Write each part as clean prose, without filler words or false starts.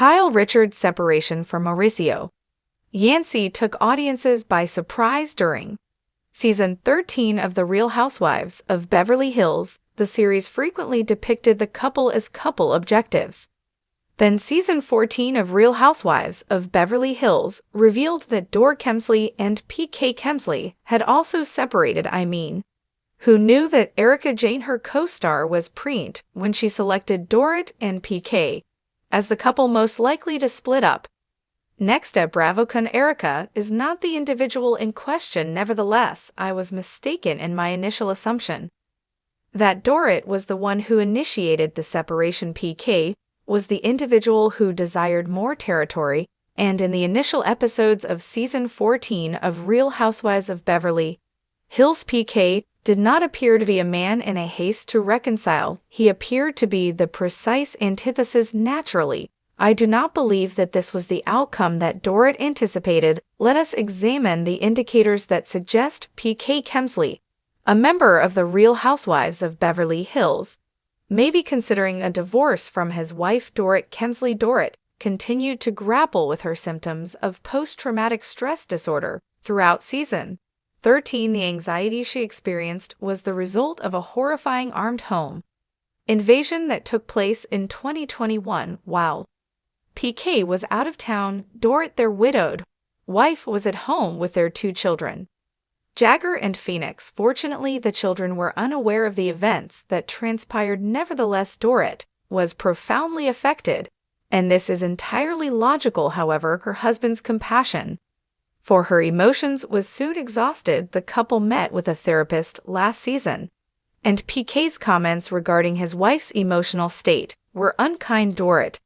Kyle Richards' separation from Mauricio. Yancey took audiences by surprise during Season 13 of The Real Housewives of Beverly Hills. The series frequently depicted the couple as couple objectives. Then Season 14 of Real Housewives of Beverly Hills revealed that Dorit Kemsley and PK Kemsley had also separated. Who knew that Erika Jayne, her co-star, was pregnant when she selected Dorit and PK as the couple most likely to split up? Next up, Bravo con Erika is not the individual in question. Nevertheless, I was mistaken in my initial assumption that Dorit was the one who initiated the separation. PK was the individual who desired more territory, and in the initial episodes of Season 14 of Real Housewives of Beverly Hills, PK did not appear to be a man in a haste to reconcile. He appeared to be the precise antithesis. Naturally, I do not believe that this was the outcome that Dorit anticipated. Let us examine the indicators that suggest PK Kemsley, a member of the Real Housewives of Beverly Hills, may be considering a divorce from his wife Dorit Kemsley. Dorit continued to grapple with her symptoms of post-traumatic stress disorder throughout Season 13. The anxiety she experienced was the result of a horrifying armed home invasion that took place in 2021 while PK was out of town. Dorit, their widowed wife, was at home with their 2 children, Jagger and Phoenix. Fortunately, the children were unaware of the events that transpired. Nevertheless, Dorit was profoundly affected, and this is entirely logical. However, her husband's compassion for her emotions was soon exhausted. The couple met with a therapist last season, and PK's comments regarding his wife's emotional state were unkind. Dorit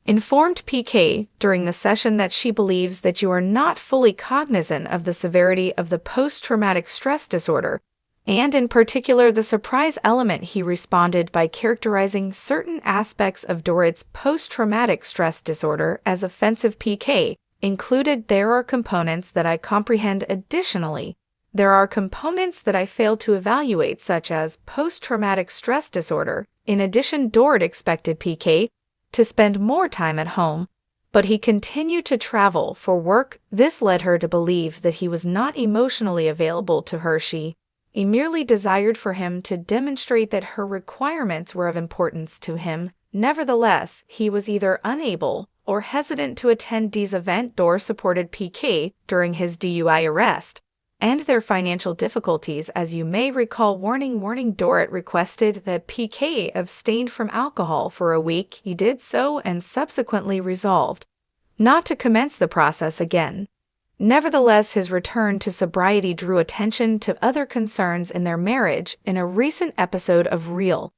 informed PK during the session that she believes that you are not fully cognizant of the severity of the post-traumatic stress disorder, and in particular the surprise element. He responded by characterizing certain aspects of Dorit's post-traumatic stress disorder as offensive. PK included, "There are components that I comprehend. Additionally, there are components that I fail to evaluate, such as post-traumatic stress disorder." In addition, Dorit expected PK to spend more time at home, but he continued to travel for work. This led her to believe that he was not emotionally available to her. She merely desired for him to demonstrate that her requirements were of importance to him. Nevertheless, he was either unable or hesitant to attend these events. Dorit supported PK during his DUI arrest and their financial difficulties. As you may recall, warning, Dorit requested that PK abstain from alcohol for a week. He did so and subsequently resolved not to commence the process again. Nevertheless, his return to sobriety drew attention to other concerns in their marriage. In a recent episode of Real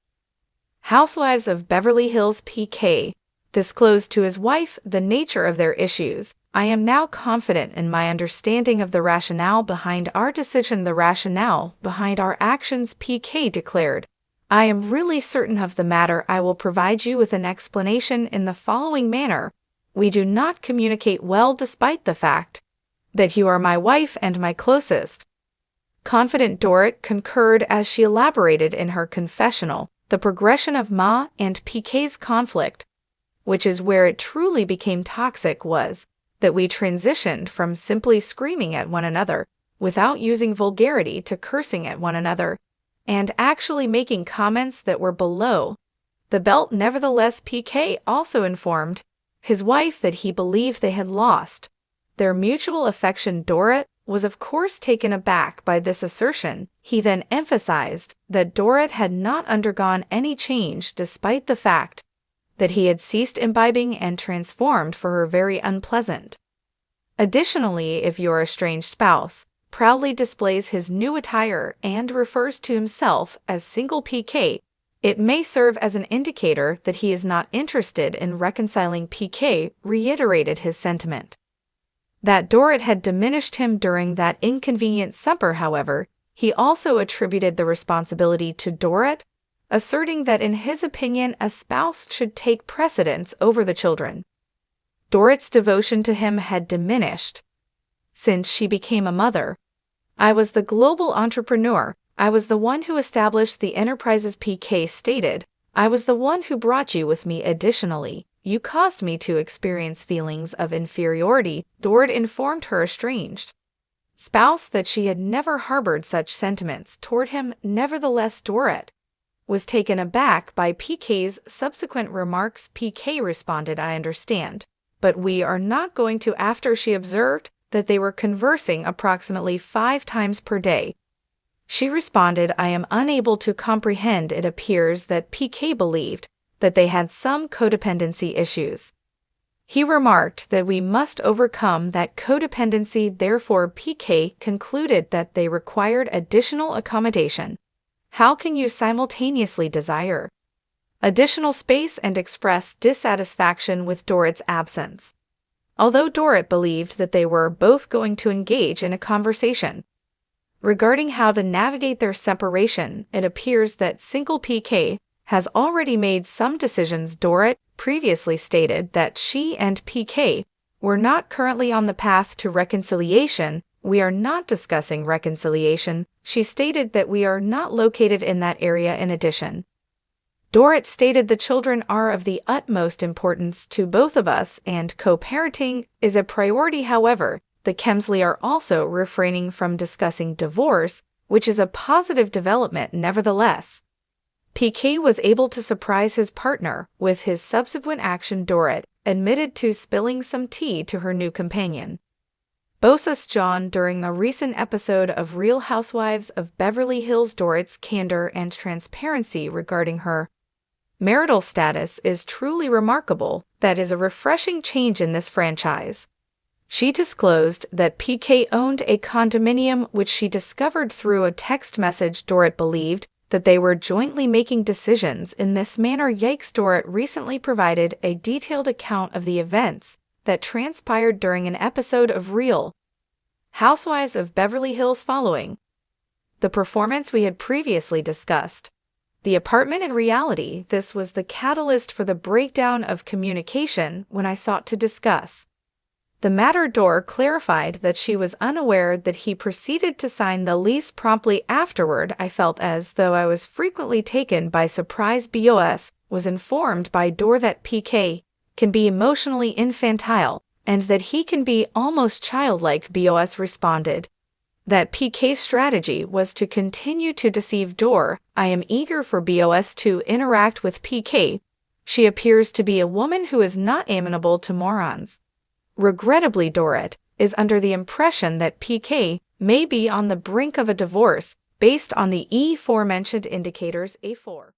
Housewives of Beverly Hills, PK disclosed to his wife the nature of their issues. "I am now confident in my understanding of the rationale behind our decision, the rationale behind our actions," PK declared. "I am really certain of the matter. I will provide you with an explanation in the following manner. We do not communicate well despite the fact that you are my wife and my closest confidant." Dorit concurred as she elaborated in her confessional the progression of Ma and PK's conflict, which is where it truly became toxic, was that we transitioned from simply screaming at one another without using vulgarity to cursing at one another and actually making comments that were below the belt. Nevertheless, PK also informed his wife that he believed they had lost their mutual affection. Dorit was of course taken aback by this assertion. He then emphasized that Dorit had not undergone any change despite the fact that he had ceased imbibing and transformed for her very unpleasant. Additionally, if your estranged spouse proudly displays his new attire and refers to himself as single PK, it may serve as an indicator that he is not interested in reconciling. PK reiterated his sentiment that Dorit had diminished him during that inconvenient supper. However, he also attributed the responsibility to Dorit, asserting that in his opinion a spouse should take precedence over the children. Dorit's devotion to him had diminished since she became a mother. "I was the global entrepreneur. I was the one who established the enterprises," PK stated. "I was the one who brought you with me. Additionally, "You caused me to experience feelings of inferiority," Dorit informed her estranged spouse that she had never harbored such sentiments toward him. Nevertheless, Dorit was taken aback by PK's subsequent remarks. PK responded, "I understand, but we are not going to." After she observed that they were conversing approximately 5 times per day, she responded, "I am unable to comprehend." It appears that PK believed that they had some codependency issues. He remarked that we must overcome that codependency. Therefore, PK concluded that they required additional accommodation. How can you simultaneously desire additional space and express dissatisfaction with Dorit's absence? Although Dorit believed that they were both going to engage in a conversation regarding how to navigate their separation, it appears that single PK has already made some decisions. Dorit previously stated that she and PK were not currently on the path to reconciliation. "We are not discussing reconciliation," she stated, "that we are not located in that area." In addition, Dorit stated the children are of the utmost importance to both of us and co-parenting is a priority. However, the Kemsley are also refraining from discussing divorce, which is a positive development. Nevertheless, PK was able to surprise his partner with his subsequent action. Dorit admitted to spilling some tea to her new companion, Boss John, during a recent episode of Real Housewives of Beverly Hills. Dorit's candor and transparency regarding her marital status is truly remarkable. That is a refreshing change in this franchise. She disclosed that PK owned a condominium, which she discovered through a text message. Dorit believed that they were jointly making decisions in this manner. Yikes! Dorit recently provided a detailed account of the events that transpired during an episode of Real Housewives of Beverly Hills following the performance we had previously discussed. The apartment. In reality, this was the catalyst for the breakdown of communication when I sought to discuss the matter. Dorit clarified that she was unaware that he proceeded to sign the lease promptly afterward. "I felt as though I was frequently taken by surprise." Boss was informed by Dorit that PK can be emotionally infantile and that he can be almost childlike. Boss responded that PK's strategy was to continue to deceive Dorit. "I am eager for Boss to interact with PK. She appears to be a woman who is not amenable to morons." Regrettably, Dorit is under the impression that PK may be on the brink of a divorce based on the aforementioned indicators. A4